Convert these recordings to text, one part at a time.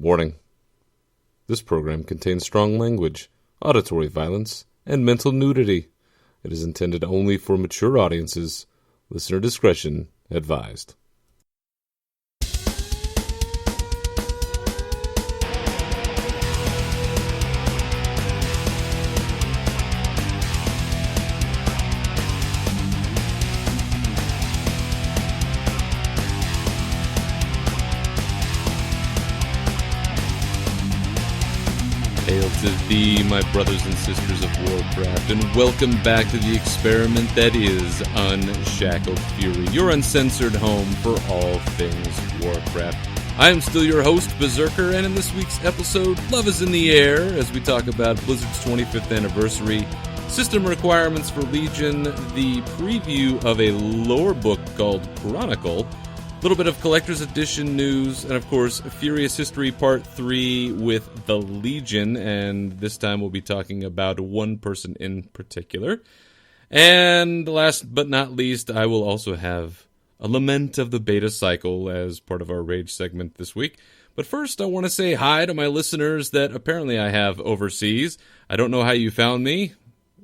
Warning. This program contains strong language, auditory violence, and mental nudity. It is intended only for mature audiences. Listener discretion advised. Hail to thee, my brothers and sisters of Warcraft, and welcome back to the experiment that is Unshackled Fury, your uncensored home for all things Warcraft. I am still your host, Berserker, and in this week's episode, love is in the air as we talk about Blizzard's 25th anniversary, system requirements for Legion, the preview of a lore book called Chronicle, a little bit of Collector's Edition news, and of course, Furious History Part 3 with the Legion, and this time we'll be talking about one person in particular. And last but not least, I will also have a lament of the beta cycle as part of our Rage segment this week. But first, I want to say hi to my listeners that apparently I have overseas. I don't know how you found me,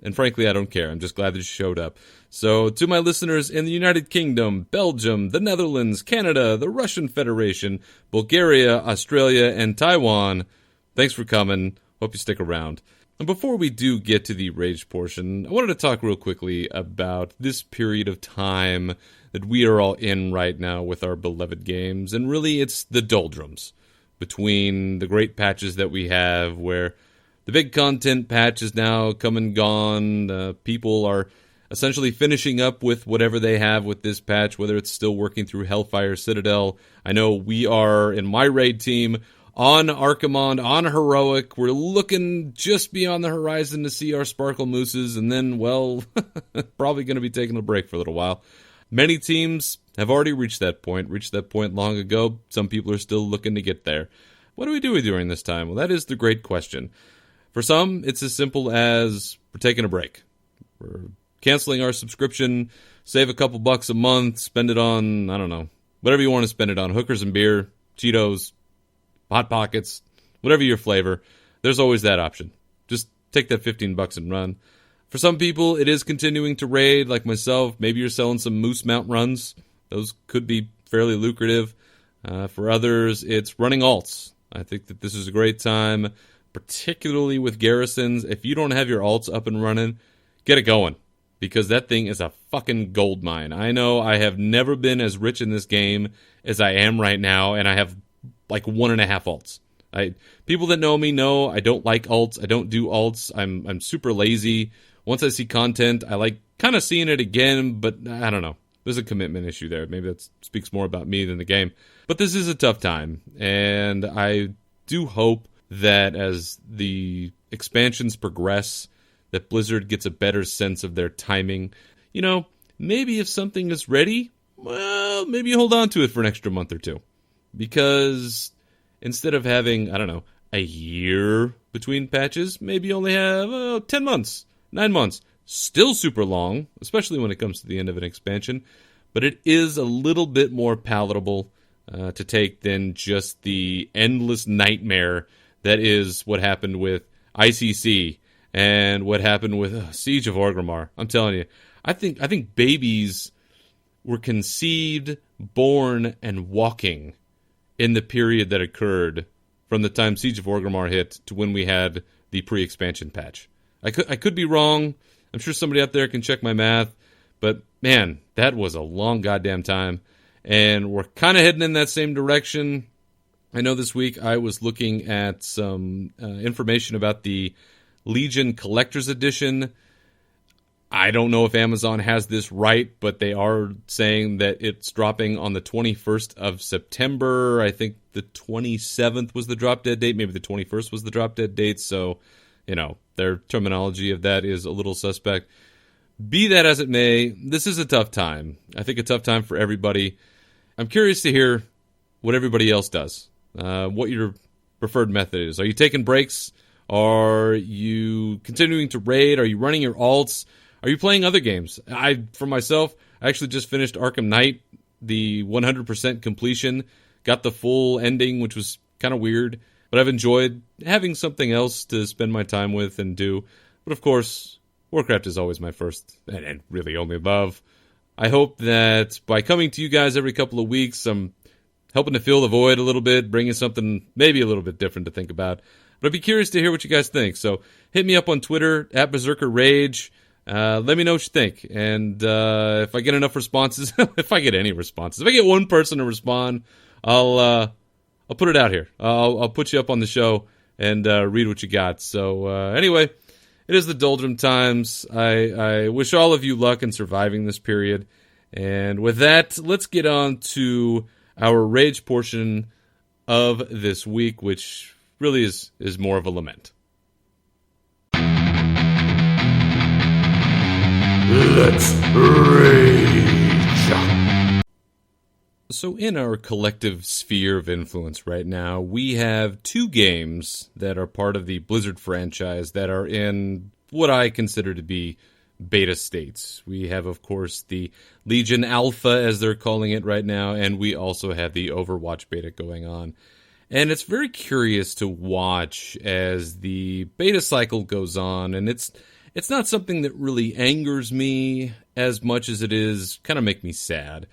and frankly, I don't care. I'm just glad that you showed up. So, to my listeners in the United Kingdom, Belgium, the Netherlands, Canada, the Russian Federation, Bulgaria, Australia, and Taiwan, thanks for coming. Hope you stick around. And before we do get to the Rage portion, I wanted to talk real quickly about this period of time that we are all in right now with our beloved games. And really, it's the doldrums between the great patches that we have, where the big content patch is now come and gone. People are essentially finishing up with whatever they have with this patch, whether it's still working through Hellfire Citadel. I know we are, in my raid team, on Archimond, on Heroic. We're looking just beyond the horizon to see our Sparkle Mooses, and then, well, probably going to be taking a break for a little while. Many teams have already reached that point long ago. Some people are still looking to get there. What do we do during this time? Well, that is the great question. For some, it's as simple as we're taking a break. We're canceling our subscription, save a couple bucks a month, spend it on, I don't know, whatever you want to spend it on. Hookers and beer, Cheetos, Hot Pockets, whatever your flavor. There's always that option. Just take that $15 and run. For some people, it is continuing to raid, like myself. Maybe you're selling some Moose Mount runs. Those could be fairly lucrative. For others, it's running alts. I think that this is a great time, particularly with garrisons. If you don't have your alts up and running, get it going, because that thing is a fucking gold mine. I know I have never been as rich in this game as I am right now, and I have like 1.5 alts. People that know me know I don't like alts. I don't do alts. I'm super lazy. Once I see content, I like kind of seeing it again, but I don't know. There's a commitment issue there. Maybe that speaks more about me than the game. But this is a tough time, and I do hope that as the expansions progress, that Blizzard gets a better sense of their timing. You know, maybe if something is ready, well, maybe you hold on to it for an extra month or two. Because instead of having, I don't know, a year between patches, maybe you only have 10 months, 9 months. Still super long, especially when it comes to the end of an expansion. But it is a little bit more palatable to take than just the endless nightmare that is what happened with ICC and what happened with Siege of Orgrimmar. I'm telling you, I think babies were conceived, born, and walking in the period that occurred from the time Siege of Orgrimmar hit to when we had the pre-expansion patch. I could be wrong. I'm sure somebody out there can check my math, but man, that was a long goddamn time, and we're kind of heading in that same direction. I know this week I was looking at some information about the Legion Collector's Edition. I don't know if Amazon has this right, but they are saying that it's dropping on the 21st of September. I think the 27th was the drop dead date. Maybe the 21st was the drop dead date. So, you know, their terminology of that is a little suspect. Be that as it may, this is a tough time. I think a tough time for everybody. I'm curious to hear what everybody else does. What your preferred method is. Are you taking breaks? Are you continuing to raid? Are you running your alts? Are you playing other games? For myself, I actually just finished Arkham Knight, the 100% completion. Got the full ending, which was kind of weird, but I've enjoyed having something else to spend my time with and do. But of course, Warcraft is always my first and really only love. I hope that by coming to you guys every couple of weeks, I'm helping to fill the void a little bit, bringing something maybe a little bit different to think about. But I'd be curious to hear what you guys think. So hit me up on Twitter, @BerserkerRage. Let me know what you think. And if I get enough responses, if I get any responses, if I get one person to respond, I'll put it out here. I'll put you up on the show and read what you got. So anyway, it is the doldrum times. I wish all of you luck in surviving this period. And with that, let's get on to our rage portion of this week, which really is more of a lament. Let's rage! So in our collective sphere of influence right now, we have two games that are part of the Blizzard franchise that are in what I consider to be beta states. We have, of course, the Legion Alpha, as they're calling it right now, and we also have the Overwatch beta going on. And it's very curious to watch as the beta cycle goes on, and it's not something that really angers me as much as it is kind of make me sad.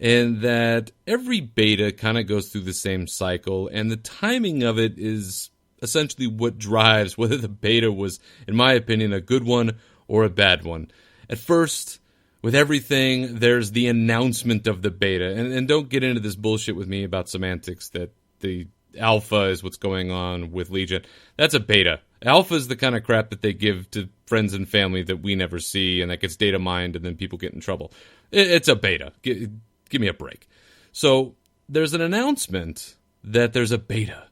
And that every beta kind of goes through the same cycle, and the timing of it is essentially what drives whether the beta was, in my opinion, a good one or a bad one. At first, with everything, there's the announcement of the beta. And don't get into this bullshit with me about semantics that the alpha is what's going on with Legion. That's a beta. Alpha is the kind of crap that they give to friends and family that we never see, and that gets data mined, and then people get in trouble. It's a beta. Give me a break. So there's an announcement that there's a beta,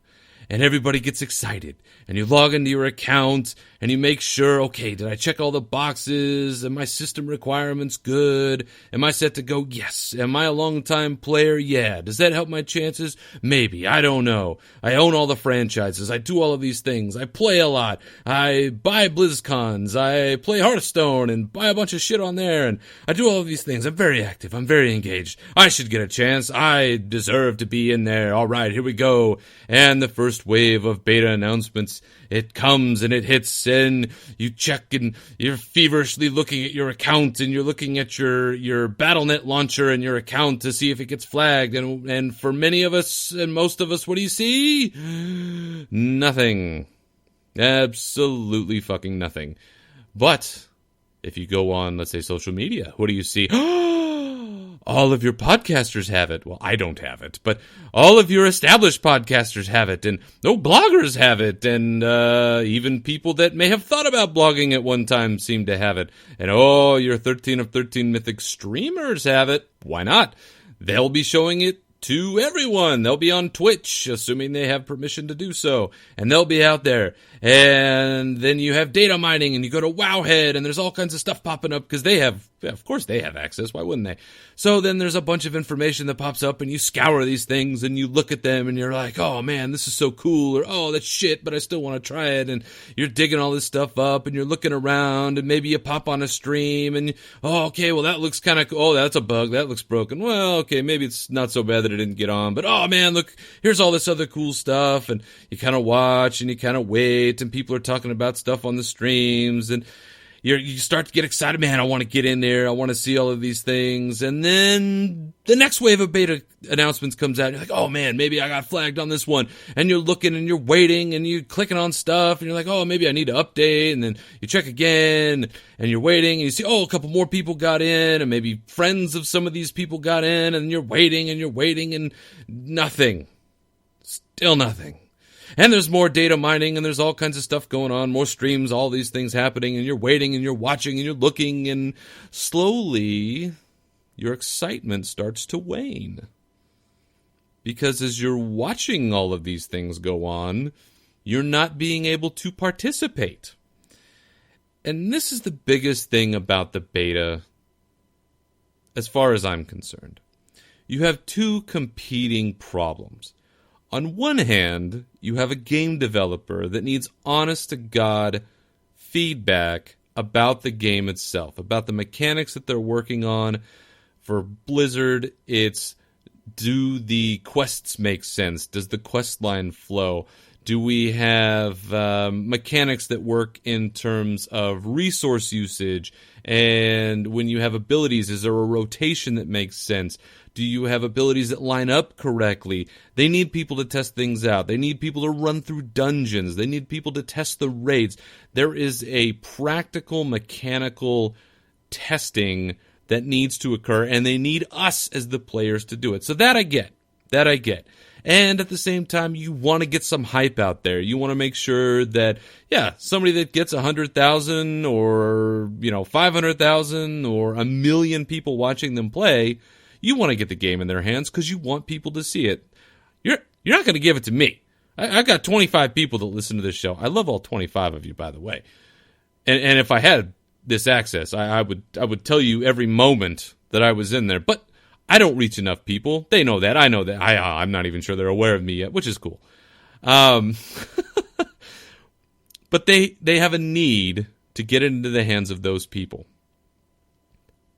and everybody gets excited, and you log into your account, and you make sure, okay, did I check all the boxes? Are my system requirements good? Am I set to go? Yes. Am I a long-time player? Yeah. Does that help my chances? Maybe. I don't know. I own all the franchises. I do all of these things. I play a lot. I buy BlizzCons. I play Hearthstone and buy a bunch of shit on there, and I do all of these things. I'm very active. I'm very engaged. I should get a chance. I deserve to be in there. All right, here we go. And the first wave of beta announcements, it comes and it hits, and you check, and you're feverishly looking at your account, and you're looking at your Battle.net launcher and your account to see if it gets flagged. And for many of us and most of us, what do you see? Nothing. Absolutely fucking nothing. But if you go on, let's say, social media, what do you see? All of your podcasters have it. Well, I don't have it, but all of your established podcasters have it, and bloggers have it, and even people that may have thought about blogging at one time seem to have it. And your 13 of 13 Mythic streamers have it. Why not? They'll be showing it to everyone. They'll be on Twitch, assuming they have permission to do so, and they'll be out there. And then you have data mining, and you go to Wowhead, and there's all kinds of stuff popping up because of course they have access. Why wouldn't they? So then there's a bunch of information that pops up, and you scour these things, and you look at them, and you're like, oh man, this is so cool, or oh, that's shit, but I still want to try it. And you're digging all this stuff up, and you're looking around, and maybe you pop on a stream, and okay, well that looks kind of cool. Oh, that's a bug. That looks broken. Well, okay, maybe it's not so bad that it didn't get on, but oh man, look, here's all this other cool stuff. And you kind of watch, and you kind of wait, and people are talking about stuff on the streams, and you start to get excited. Man, I want to get in there. I want to see all of these things. And then the next wave of beta announcements comes out. And you're like, oh man, maybe I got flagged on this one. And you're looking, and you're waiting, and you're clicking on stuff, and you're like, oh, maybe I need to update. And then you check again, and you're waiting, and you see, oh, a couple more people got in, and maybe friends of some of these people got in, and you're waiting, and nothing. Still nothing. And there's more data mining, and there's all kinds of stuff going on, more streams, all these things happening, and you're waiting, and you're watching, and you're looking, and slowly your excitement starts to wane. Because as you're watching all of these things go on, you're not being able to participate. And this is the biggest thing about the beta, as far as I'm concerned. You have two competing problems. On one hand, you have a game developer that needs honest-to-God feedback about the game itself, about the mechanics that they're working on. For Blizzard, it's Do the quests make sense? Does the quest line flow? Do we have mechanics that work in terms of resource usage? And when you have abilities, is there a rotation that makes sense? Do you have abilities that line up correctly? They need people to test things out. They need people to run through dungeons. They need people to test the raids. There is a practical, mechanical testing that needs to occur, and they need us as the players to do it. So that I get. That I get. And at the same time, you want to get some hype out there. You want to make sure that, somebody that gets 100,000 or, 500,000 or 1 million people watching them play, you want to get the game in their hands because you want people to see it. You're not going to give it to me. I got 25 people that listen to this show. I love all 25 of you, by the way. And if I had this access, I would tell you every moment that I was in there. But I don't reach enough people. They know that. I know that. I'm not even sure they're aware of me yet, which is cool. But they have a need to get it into the hands of those people.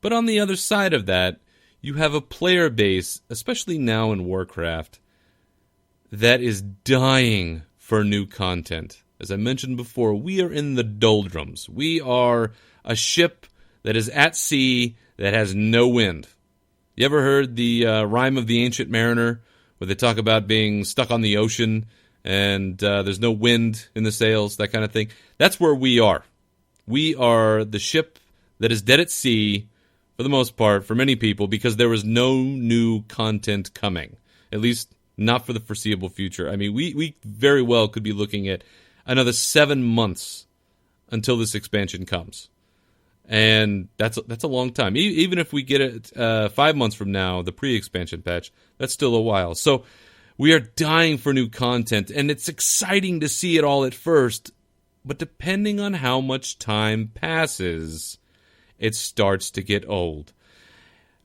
But on the other side of that, you have a player base, especially now in Warcraft, that is dying for new content. As I mentioned before, we are in the doldrums. We are a ship that is at sea that has no wind. You ever heard the rhyme of the Ancient Mariner, where they talk about being stuck on the ocean and there's no wind in the sails, that kind of thing? That's where we are. We are the ship that is dead at sea, for the most part, for many people, because there was no new content coming. At least not for the foreseeable future. I mean, we very well could be looking at another 7 months until this expansion comes. And that's a long time. Even if we get it 5 months from now, the pre-expansion patch, that's still a while. So we are dying for new content, and it's exciting to see it all at first. But depending on how much time passes, it starts to get old.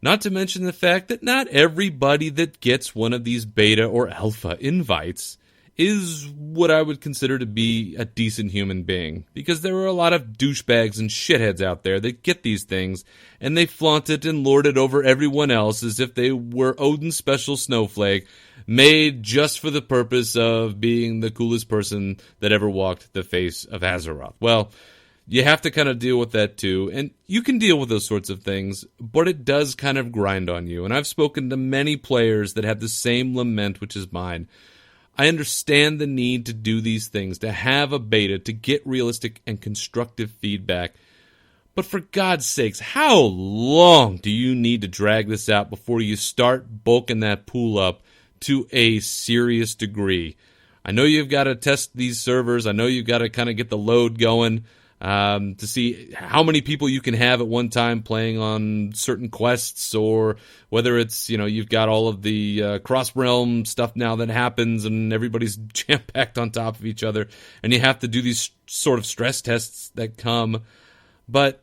Not to mention the fact that not everybody that gets one of these beta or alpha invites is what I would consider to be a decent human being. Because there are a lot of douchebags and shitheads out there that get these things, and they flaunt it and lord it over everyone else as if they were Odin's special snowflake, made just for the purpose of being the coolest person that ever walked the face of Azeroth. Well, you have to kind of deal with that too, and you can deal with those sorts of things, but it does kind of grind on you. And I've spoken to many players that have the same lament, which is mine. I understand the need to do these things, to have a beta, to get realistic and constructive feedback. But for God's sakes, how long do you need to drag this out before you start bulking that pool up to a serious degree? I know you've got to test these servers. I know you've got to kind of get the load going to see how many people you can have at one time playing on certain quests, or whether it's, you've got all of the cross-realm stuff now that happens and everybody's jam-packed on top of each other, and you have to do these sort of stress tests that come. But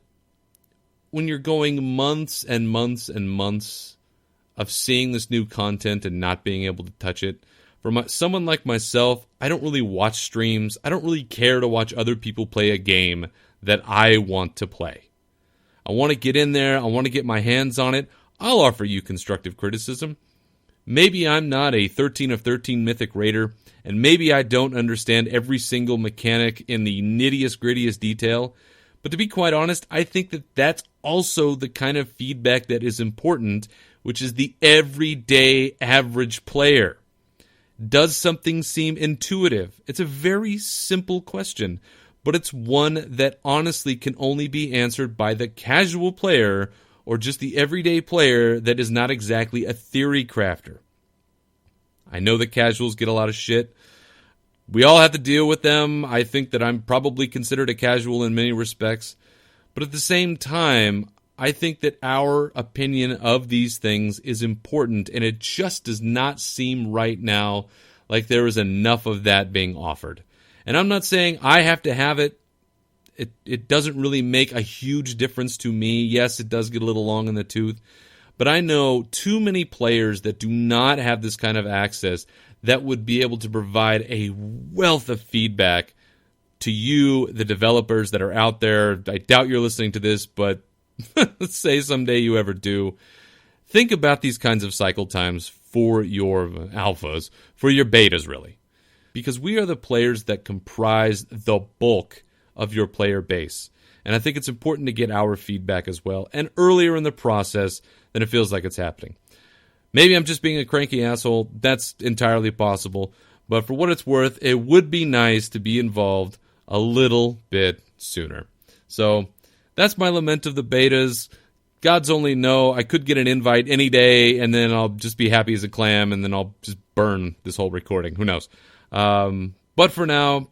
when you're going months and months and months of seeing this new content and not being able to touch it, for someone like myself, I don't really watch streams. I don't really care to watch other people play a game that I want to play. I want to get in there. I want to get my hands on it. I'll offer you constructive criticism. Maybe I'm not a 13 of 13 Mythic Raider, and maybe I don't understand every single mechanic in the nittiest, grittiest detail. But to be quite honest, I think that that's also the kind of feedback that is important, which is the everyday average player. Does something seem intuitive? It's a very simple question, but it's one that honestly can only be answered by the casual player or just the everyday player that is not exactly a theory crafter. I know that casuals get a lot of shit. We all have to deal with them. I think that I'm probably considered a casual in many respects, but at the same time, I think that our opinion of these things is important, and it just does not seem right now like there is enough of that being offered. And I'm not saying I have to have it. It doesn't really make a huge difference to me. Yes, it does get a little long in the tooth, but I know too many players that do not have this kind of access that would be able to provide a wealth of feedback to you, the developers that are out there. I doubt you're listening to this, but let's say someday you ever do. Think about these kinds of cycle times for your alphas, for your betas, really. Because we are the players that comprise the bulk of your player base. And I think it's important to get our feedback as well, and earlier in the process than it feels like it's happening. Maybe I'm just being a cranky asshole. That's entirely possible. But for what it's worth, it would be nice to be involved a little bit sooner. So that's my lament of the betas. Gods only know. I could get an invite any day, and then I'll just be happy as a clam, and then I'll just burn this whole recording. Who knows? But for now,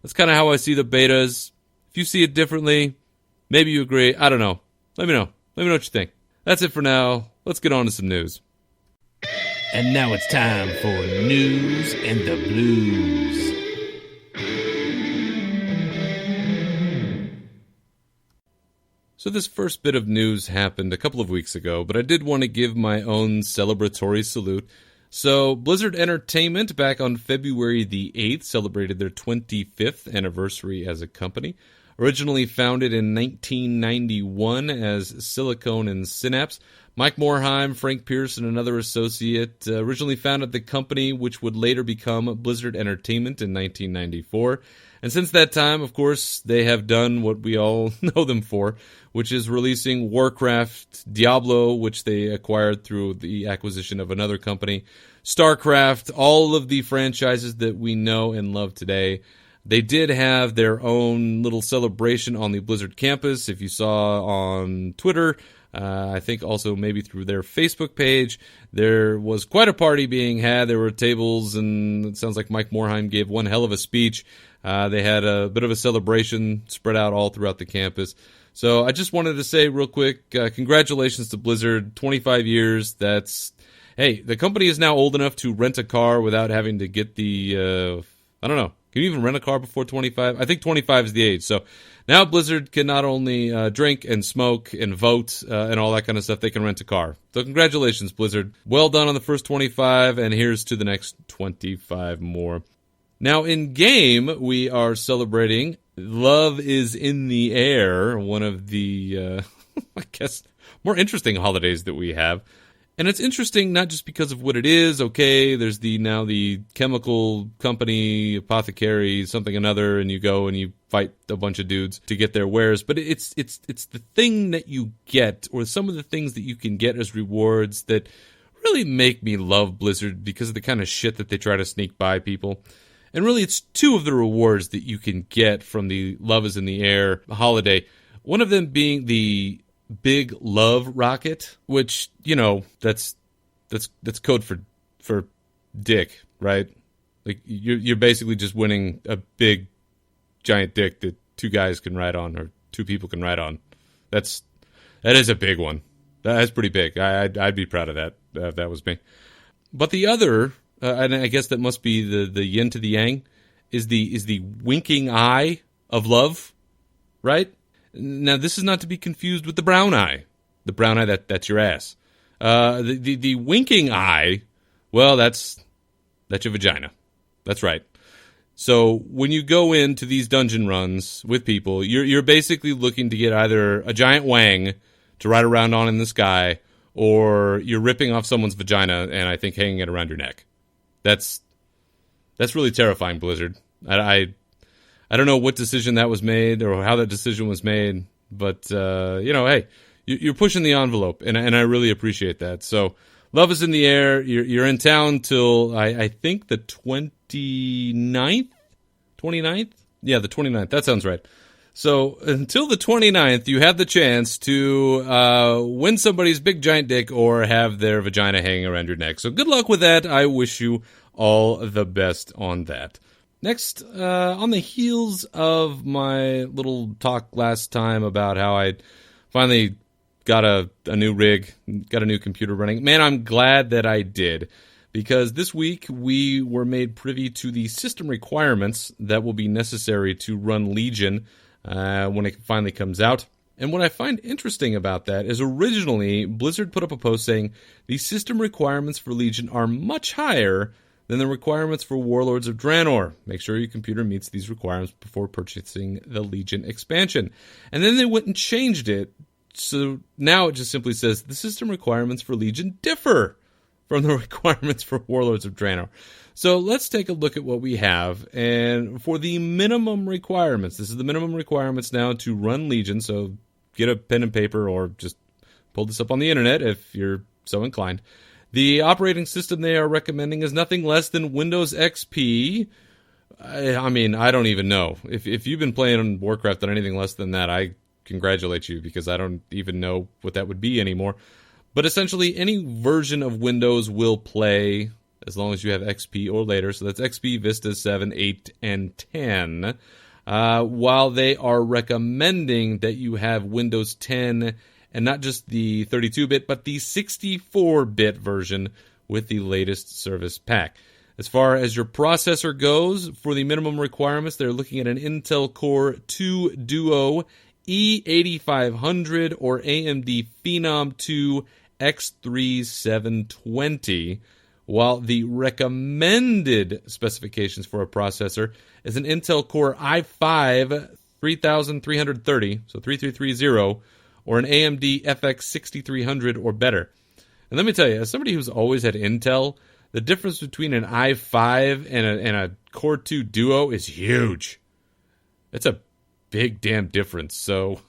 that's kind of how I see the betas. If you see it differently, maybe you agree. I don't know. Let me know. Let me know what you think. That's it for now. Let's get on to some news. And now it's time for News and the Blues. So this first bit of news happened a couple of weeks ago, but I did want to give my own celebratory salute. So Blizzard Entertainment, back on February the 8th, celebrated their 25th anniversary as a company. Originally founded in 1991 as Silicon and Synapse, Mike Morhaime, Frank Pierce, and another associate originally founded the company, which would later become Blizzard Entertainment in 1994. And since that time, of course, they have done what we all know them for, which is releasing Warcraft, Diablo, which they acquired through the acquisition of another company, StarCraft, all of the franchises that we know and love today. They did have their own little celebration on the Blizzard campus. If you saw on Twitter, I think also maybe through their Facebook page, there was quite a party being had. There were tables, and it sounds like Mike Morhaime gave one hell of a speech. They had a bit of a celebration spread out all throughout the campus. So I just wanted to say real quick, congratulations to Blizzard, 25 years. Hey, the company is now old enough to rent a car without having to get the, I don't know. Can you even rent a car before 25? I think 25 is the age. So now Blizzard can not only drink and smoke and vote and all that kind of stuff, they can rent a car. So congratulations, Blizzard. Well done on the first 25, and here's to the next 25 more. Now, in game, we are celebrating Love is in the Air, one of the, I guess, more interesting holidays that we have. And it's interesting not just because of what it is. Okay, there's the chemical company, apothecary, something another, and you go and you fight a bunch of dudes to get their wares. But it's the thing that you get, or some of the things that you can get as rewards that really make me love Blizzard because of the kind of shit that they try to sneak by people. And really, it's two of the rewards that you can get from the Love is in the Air holiday. One of them being the Big Love Rocket, which, you know, that's code for dick, right? Like you're basically just winning a big giant dick that two guys can ride on, or two people can ride on. That is a big one. That's pretty big. I'd be proud of that if that was me. But the other, and I guess that must be the yin to the yang, is the winking eye of love, right? Now, this is not to be confused with the brown eye. The brown eye, that's your ass. The winking eye, well, that's your vagina. That's right. So when you go into these dungeon runs with people, you're basically looking to get either a giant wang to ride around on in the sky, or you're ripping off someone's vagina and I think hanging it around your neck. That's really terrifying, Blizzard. I don't know what decision that was made or how that decision was made, but, hey, you're pushing the envelope, and I really appreciate that. So, Love is in the Air. You're in town till, I think, the 29th? 29th? Yeah, the 29th. That sounds right. So, until the 29th, you have the chance to win somebody's big giant dick or have their vagina hanging around your neck. So, good luck with that. I wish you all the best on that. Next, on the heels of my little talk last time about how I finally got a new rig, got a new computer running, man, I'm glad that I did, because this week we were made privy to the system requirements that will be necessary to run Legion when it finally comes out. And what I find interesting about that is originally Blizzard put up a post saying the system requirements for Legion are much higher than the requirements for Warlords of Draenor. Make sure your computer meets these requirements before purchasing the Legion expansion. And then they went and changed it, so now it just simply says the system requirements for Legion differ from the requirements for Warlords of Draenor. So let's take a look at what we have. And for the minimum requirements, this is the minimum requirements now to run Legion. So get a pen and paper or just pull this up on the internet if you're so inclined. The operating system they are recommending is nothing less than Windows XP. I mean, I don't even know. If you've been playing on Warcraft on anything less than that, I congratulate you, because I don't even know what that would be anymore. But essentially, any version of Windows will play as long as you have XP or later. So that's XP, Vista, 7, 8, and 10. While they are recommending that you have Windows 10, and not just the 32-bit, but the 64-bit version with the latest service pack. As far as your processor goes, for the minimum requirements, they're looking at an Intel Core 2 Duo E8500 or AMD Phenom 2 X3 720, while the recommended specifications for a processor is an Intel Core i5 3330, so 3330, or an AMD FX 6300 or better. And let me tell you, as somebody who's always had Intel, the difference between an i5 and a Core 2 Duo is huge. It's a big damn difference. So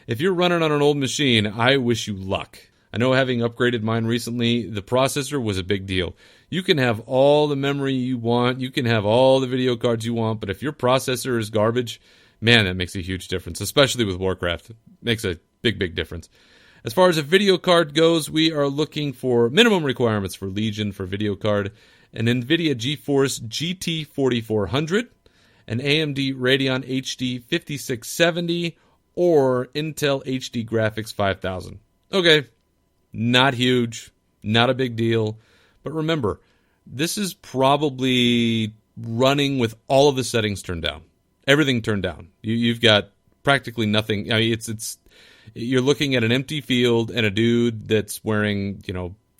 if you're running on an old machine, I wish you luck. I know, having upgraded mine recently, the processor was a big deal. You can have all the memory you want, you can have all the video cards you want, but if your processor is garbage, man, that makes a huge difference, especially with Warcraft. It makes a big, big difference. As far as a video card goes, we are looking for minimum requirements for Legion for video card, an NVIDIA GeForce GT 4400, an AMD Radeon HD 5670, or Intel HD Graphics 5000. Okay, not huge, not a big deal, but remember, this is probably running with all of the settings turned down. Everything turned down. You've got practically nothing. I mean, you're looking at an empty field and a dude that's wearing,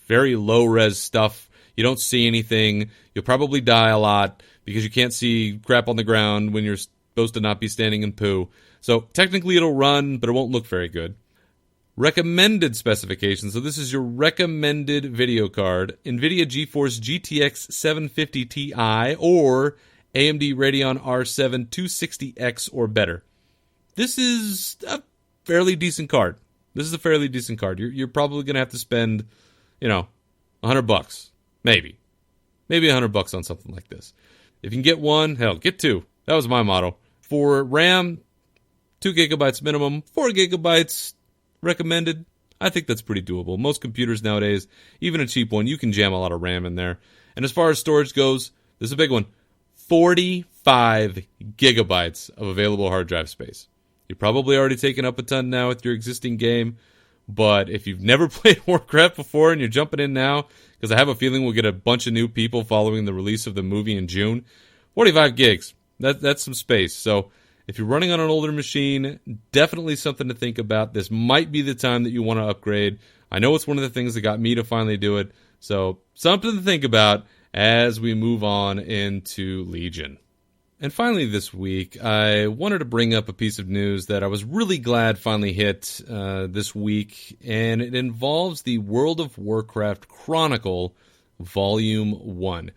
very low-res stuff. You don't see anything. You'll probably die a lot because you can't see crap on the ground when you're supposed to not be standing in poo. So technically it'll run, but it won't look very good. Recommended specifications. So this is your recommended video card. NVIDIA GeForce GTX 750 Ti or AMD Radeon R7 260X or better. This is a fairly decent card. You're probably going to have to spend, $100. Maybe $100 on something like this. If you can get one, hell, get two. That was my motto. For RAM, 2 gigabytes minimum, 4 gigabytes recommended. I think that's pretty doable. Most computers nowadays, even a cheap one, you can jam a lot of RAM in there. And as far as storage goes, this is a big one. 45 gigabytes of available hard drive space. You're probably already taking up a ton now with your existing game, but if you've never played Warcraft before and you're jumping in now, because I have a feeling we'll get a bunch of new people following the release of the movie in June, 45 gigs, that's some space. So if you're running on an older machine, definitely something to think about. This might be the time that you want to upgrade. I know it's one of the things that got me to finally do it, so something to think about as we move on into Legion. And finally this week, I wanted to bring up a piece of news that I was really glad finally hit this week, and it involves the World of Warcraft Chronicle Volume 1.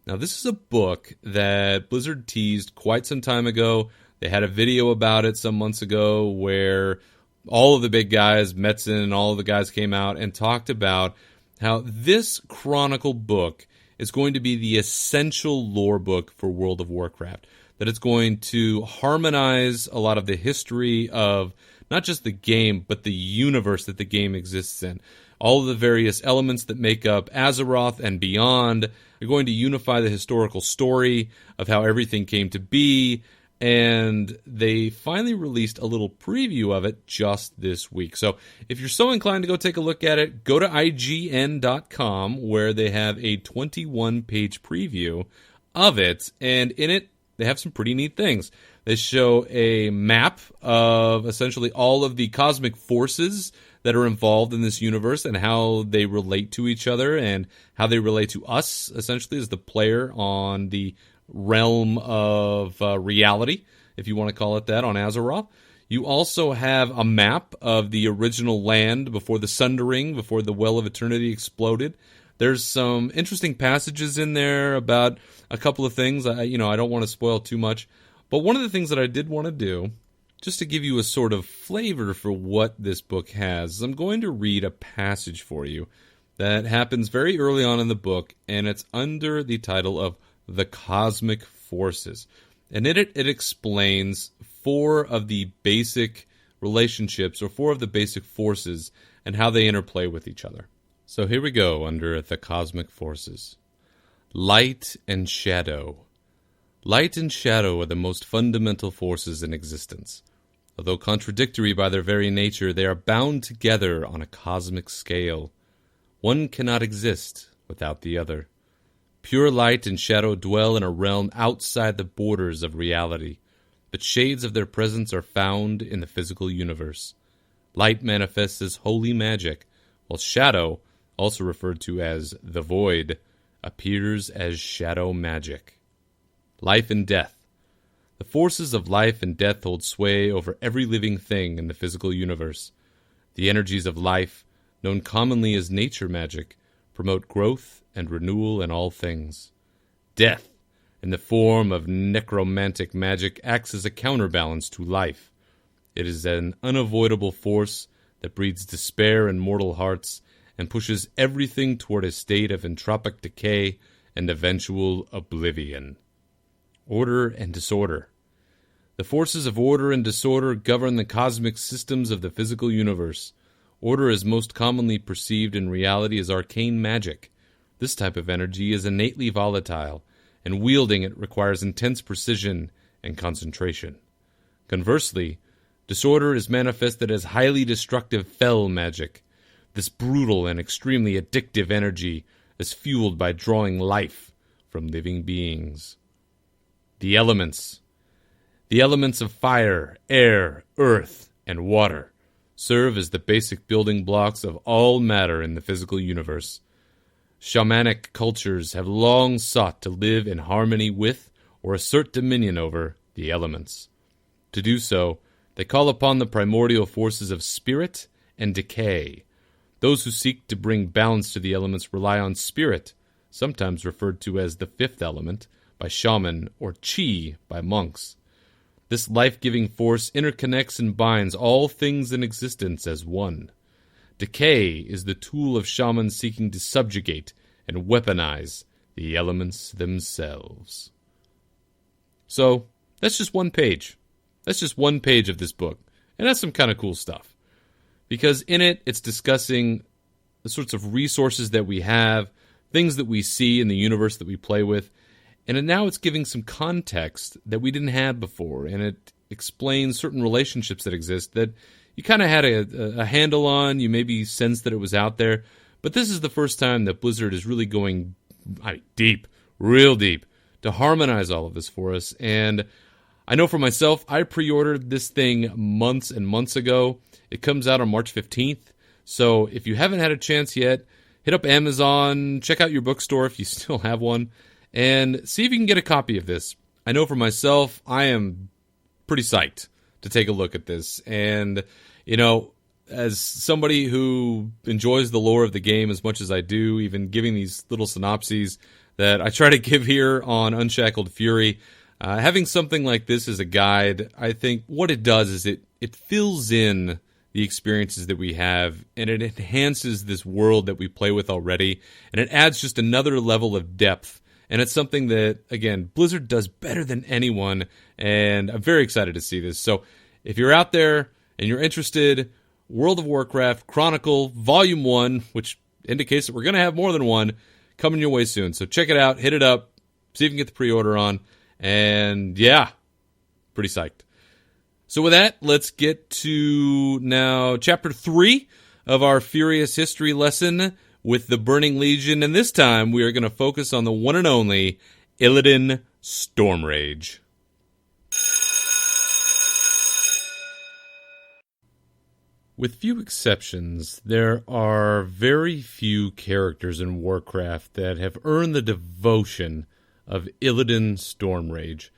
Now, this is a book that Blizzard teased quite some time ago. They had a video about it some months ago where all of the big guys, Metzen and all of the guys came out and talked about how this Chronicle book is going to be the essential lore book for World of Warcraft. That it's going to harmonize a lot of the history of not just the game, but the universe that the game exists in. All of the various elements that make up Azeroth and beyond are going to unify the historical story of how everything came to be. And they finally released a little preview of it just this week. So if you're so inclined to go take a look at it, go to IGN.com, where they have a 21-page preview of it. And in it, they have some pretty neat things. They show a map of essentially all of the cosmic forces that are involved in this universe and how they relate to each other and how they relate to us, essentially, as the player on the realm of reality, if you want to call it that, on Azeroth. You also have a map of the original land before the Sundering, before the Well of Eternity exploded. There's some interesting passages in there about a couple of things. I don't want to spoil too much. But one of the things that I did want to do, just to give you a sort of flavor for what this book has, is I'm going to read a passage for you that happens very early on in the book, and it's under the title of The Cosmic Forces. And in it explains four of the basic relationships, or four of the basic forces, and how they interplay with each other. So here we go under The Cosmic Forces. Light and shadow. Light and shadow are the most fundamental forces in existence. Although contradictory by their very nature, they are bound together on a cosmic scale. One cannot exist without the other. Pure light and shadow dwell in a realm outside the borders of reality, but shades of their presence are found in the physical universe. Light manifests as holy magic, while shadow, also referred to as the void, appears as shadow magic. Life and death. The forces of life and death hold sway over every living thing in the physical universe. The energies of life, known commonly as nature magic, promote growth and renewal in all things. Death, in the form of necromantic magic, acts as a counterbalance to life. It is an unavoidable force that breeds despair in mortal hearts and pushes everything toward a state of entropic decay and eventual oblivion. Order and disorder. The forces of order and disorder govern the cosmic systems of the physical universe. Order is most commonly perceived in reality as arcane magic. This type of energy is innately volatile, and wielding it requires intense precision and concentration. Conversely, disorder is manifested as highly destructive fell magic. This brutal and extremely addictive energy is fueled by drawing life from living beings. The elements. The elements of fire, air, earth, and water serve as the basic building blocks of all matter in the physical universe. Shamanic cultures have long sought to live in harmony with or assert dominion over the elements. To do so, they call upon the primordial forces of spirit and decay. Those who seek to bring balance to the elements rely on spirit, sometimes referred to as the fifth element by shaman or chi by monks. This life-giving force interconnects and binds all things in existence as one. Decay is the tool of shamans seeking to subjugate and weaponize the elements themselves. So, that's just one page. That's just one page of this book. And that's some kind of cool stuff. Because in it, it's discussing the sorts of resources that we have, things that we see in the universe that we play with, and now it's giving some context that we didn't have before, and it explains certain relationships that exist that you kind of had a handle on, you maybe sensed that it was out there, but this is the first time that Blizzard is really going deep, real deep, to harmonize all of this for us. And I know for myself, I pre-ordered this thing months and months ago. It comes out on March 15th, so if you haven't had a chance yet, hit up Amazon, check out your bookstore if you still have one, and see if you can get a copy of this. I know for myself, I am pretty psyched to take a look at this. And, as somebody who enjoys the lore of the game as much as I do, even giving these little synopses that I try to give here on Unshackled Fury, having something like this as a guide, I think what it does is it fills in the experiences that we have, and it enhances this world that we play with already, and it adds just another level of depth. And it's something that, again, Blizzard does better than anyone, and I'm very excited to see this. So if you're out there and you're interested, World of Warcraft Chronicle Volume 1, which indicates that we're going to have more than one, coming your way soon. So check it out, hit it up, see if you can get the pre-order on, and yeah, pretty psyched. So with that, let's get to now Chapter 3 of our Furious History lesson with the Burning Legion, and this time we are going to focus on the one and only Illidan Stormrage. With few exceptions, there are very few characters in Warcraft that have earned the devotion of Illidan Stormrage.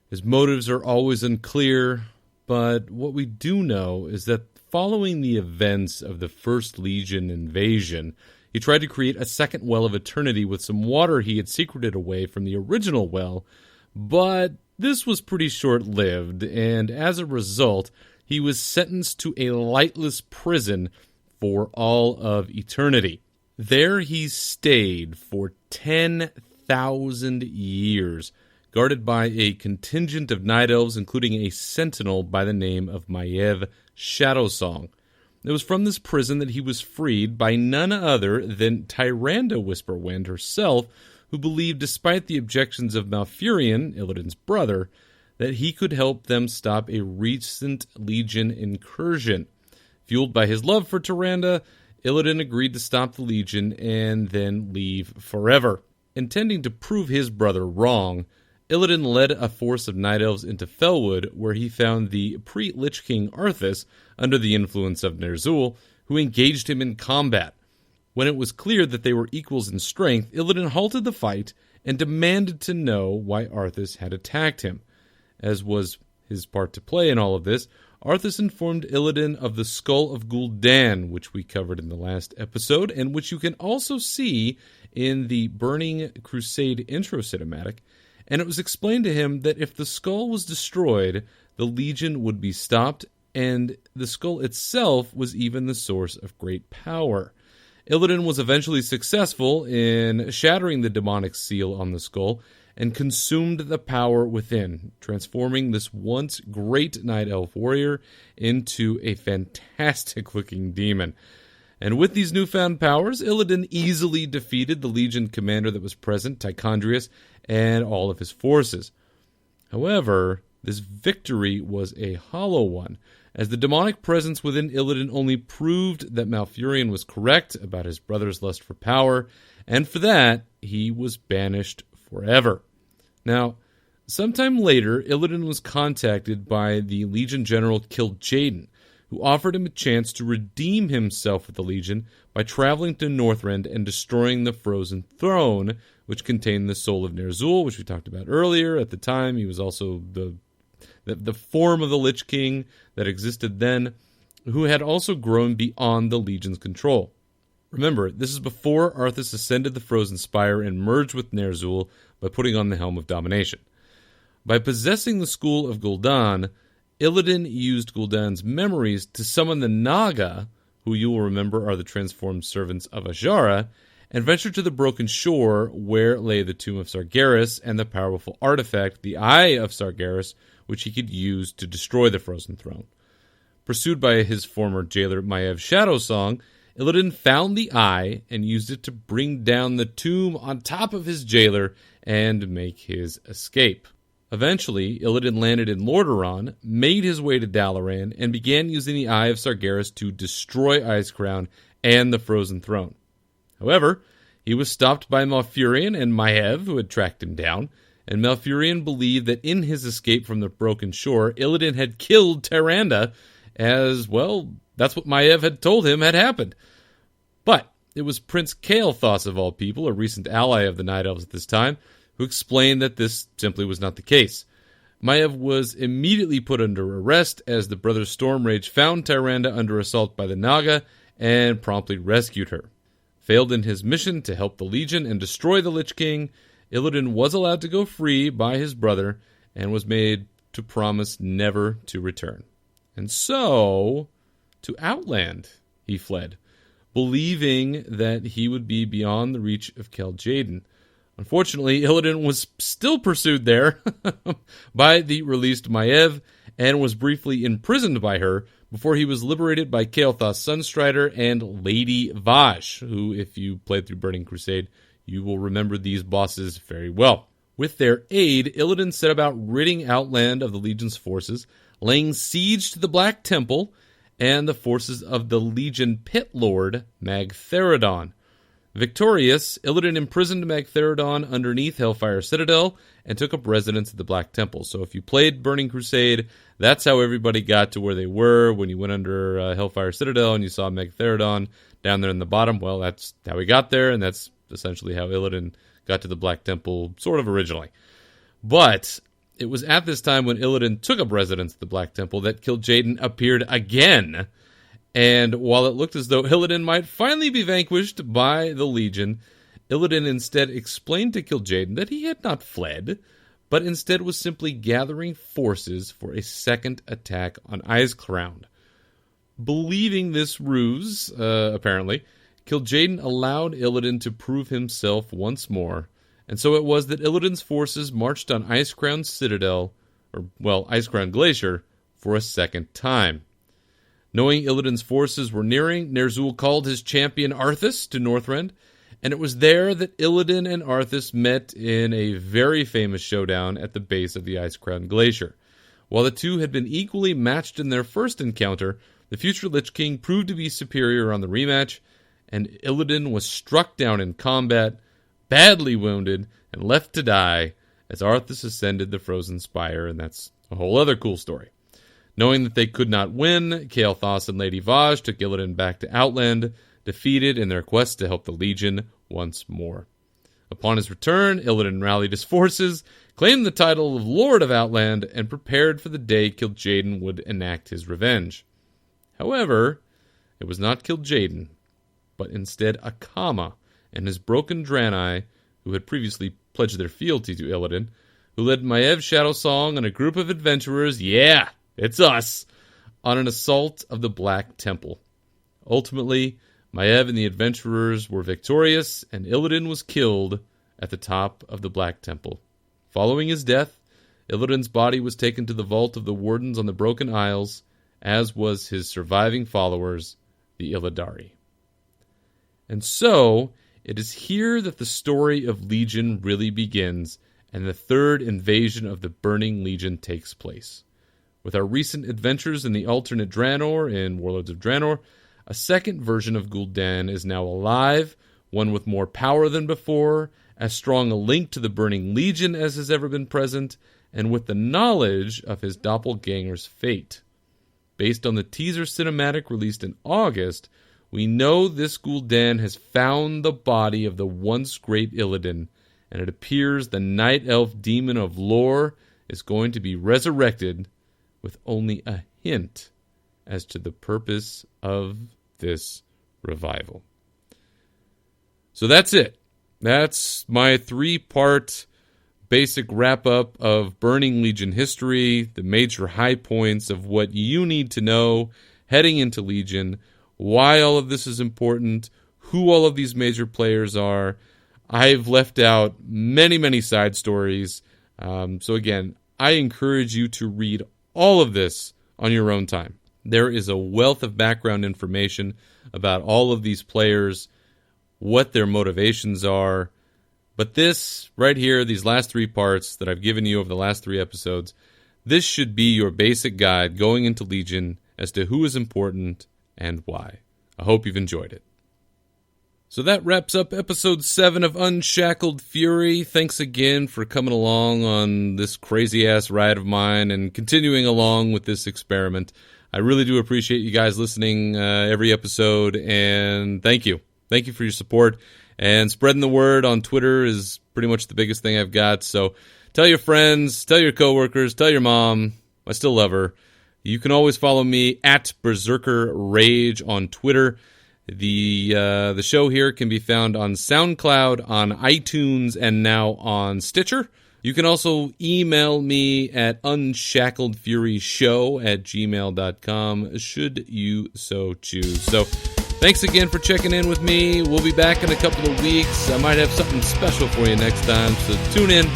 His motives are always unclear, but what we do know is that following the events of the First Legion invasion, He tried to create a second well of eternity with some water he had secreted away from the original well, but this was pretty short-lived, and as a result, he was sentenced to a lightless prison for all of eternity. There he stayed for 10,000 years, guarded by a contingent of night elves, including a sentinel by the name of Maiev Shadowsong. It was from this prison that he was freed by none other than Tyrande Whisperwind herself, who believed, despite the objections of Malfurion, Illidan's brother, that he could help them stop a recent Legion incursion. Fueled by his love for Tyrande, Illidan agreed to stop the Legion and then leave forever. Intending to prove his brother wrong, Illidan led a force of Night Elves into Felwood, where he found the pre-Lich King Arthas under the influence of Ner'zhul, who engaged him in combat. When it was clear that they were equals in strength, Illidan halted the fight and demanded to know why Arthas had attacked him. As was his part to play in all of this, Arthas informed Illidan of the Skull of Gul'dan, which we covered in the last episode, and which you can also see in the Burning Crusade intro cinematic, and it was explained to him that if the skull was destroyed, the Legion would be stopped, and the skull itself was even the source of great power. Illidan was eventually successful in shattering the demonic seal on the skull, and consumed the power within, transforming this once great Night Elf warrior into a fantastic-looking demon. And with these newfound powers, Illidan easily defeated the Legion commander that was present, Tichondrius, and all of his forces. However, this victory was a hollow one, as the demonic presence within Illidan only proved that Malfurion was correct about his brother's lust for power, and for that, he was banished forever. Now, sometime later, Illidan was contacted by the Legion General Kil'jaeden, who offered him a chance to redeem himself with the Legion by traveling to Northrend and destroying the Frozen Throne, which contained the soul of Ner'zhul, which we talked about earlier. At the time, he was also the form of the Lich King that existed then, who had also grown beyond the Legion's control. Remember, this is before Arthas ascended the Frozen Spire and merged with Ner'zhul by putting on the Helm of Domination. By possessing the Skull of Gul'dan, Illidan used Gul'dan's memories to summon the Naga, who you will remember are the transformed servants of Azshara, and ventured to the Broken Shore, where lay the Tomb of Sargeras and the powerful artifact, the Eye of Sargeras, which he could use to destroy the Frozen Throne. Pursued by his former jailer Maiev Shadowsong, Illidan found the eye and used it to bring down the tomb on top of his jailer and make his escape. Eventually, Illidan landed in Lordaeron, made his way to Dalaran, and began using the Eye of Sargeras to destroy Icecrown and the Frozen Throne. However, he was stopped by Malfurion and Maiev, who had tracked him down, and Malfurion believed that in his escape from the Broken Shore, Illidan had killed Tyrande, as, well, that's what Maiev had told him had happened. But it was Prince Kael'thas, of all people, a recent ally of the Night Elves at this time, who explained that this simply was not the case. Maiev was immediately put under arrest as the brothers Stormrage found Tyrande under assault by the Naga and promptly rescued her. Failed in his mission to help the Legion and destroy the Lich King, Illidan was allowed to go free by his brother and was made to promise never to return. And so, to Outland he fled, believing that he would be beyond the reach of Kil'jaeden. Unfortunately, Illidan was still pursued there by the released Maiev and was briefly imprisoned by her before he was liberated by Kael'thas Sunstrider and Lady Vashj, who, if you played through Burning Crusade, you will remember these bosses very well. With their aid, Illidan set about ridding Outland of the Legion's forces, laying siege to the Black Temple and the forces of the Legion Pit Lord, Magtheridon. Victorious, Illidan imprisoned Magtheridon underneath Hellfire Citadel and took up residence at the Black Temple. So if you played Burning Crusade, that's how everybody got to where they were when you went under Hellfire Citadel and you saw Magtheridon down there in the bottom. Well, that's how he got there, and that's essentially how Illidan got to the Black Temple, sort of originally. But it was at this time when Illidan took up residence at the Black Temple that Kil'jaeden appeared again And while it looked as though Illidan might finally be vanquished by the Legion, Illidan instead explained to Kil'jaeden that he had not fled, but instead was simply gathering forces for a second attack on Icecrown. Believing this ruse, apparently, Kil'jaeden allowed Illidan to prove himself once more, and so it was that Illidan's forces marched on Icecrown Citadel, Icecrown Glacier, for a second time. Knowing Illidan's forces were nearing, Ner'zhul called his champion Arthas to Northrend, and it was there that Illidan and Arthas met in a very famous showdown at the base of the Icecrown Glacier. While the two had been equally matched in their first encounter, the future Lich King proved to be superior on the rematch, and Illidan was struck down in combat, badly wounded, and left to die as Arthas ascended the Frozen Spire, and that's a whole other cool story. Knowing that they could not win, Kael'thas and Lady Vaj took Illidan back to Outland, defeated in their quest to help the Legion once more. Upon his return, Illidan rallied his forces, claimed the title of Lord of Outland, and prepared for the day Kil'jaeden would enact his revenge. However, it was not Kil'jaeden, but instead Akama and his broken Draenei, who had previously pledged their fealty to Illidan, who led Maiev Shadowsong and a group of adventurers, yeah, it's us, on an assault of the Black Temple. Ultimately, Maiev and the adventurers were victorious, and Illidan was killed at the top of the Black Temple. Following his death, Illidan's body was taken to the vault of the Wardens on the Broken Isles, as was his surviving followers, the Illidari. And so, it is here that the story of Legion really begins, and the third invasion of the Burning Legion takes place. With our recent adventures in the alternate Draenor in Warlords of Draenor, a second version of Gul'dan is now alive, one with more power than before, as strong a link to the Burning Legion as has ever been present, and with the knowledge of his doppelganger's fate. Based on the teaser cinematic released in August, we know this Gul'dan has found the body of the once great Illidan, and it appears the Night Elf Demon of Lore is going to be resurrected with only a hint as to the purpose of this revival. So that's it. That's my 3-part basic wrap-up of Burning Legion history, the major high points of what you need to know heading into Legion, why all of this is important, who all of these major players are. I've left out many, many side stories. So again, I encourage you to read all of this on your own time. There is a wealth of background information about all of these players, what their motivations are. But this, right here, these last 3 parts that I've given you over the last 3 episodes, this should be your basic guide going into Legion as to who is important and why. I hope you've enjoyed it. So that wraps up episode 7 of Unshackled Fury. Thanks again for coming along on this crazy-ass ride of mine and continuing along with this experiment. I really do appreciate you guys listening every episode, and thank you. Thank you for your support. And spreading the word on Twitter is pretty much the biggest thing I've got. So tell your friends, tell your coworkers, tell your mom. I still love her. You can always follow me at Berserker Rage on Twitter. The show here can be found on SoundCloud, on iTunes, and now on Stitcher. You can also email me at unshackledfuryshow@gmail.com should you so choose. So thanks again for checking in with me. We'll be back in a couple of weeks. I might have something special for you next time, so tune in.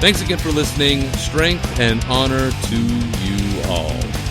Thanks again for listening. Strength and honor to you all.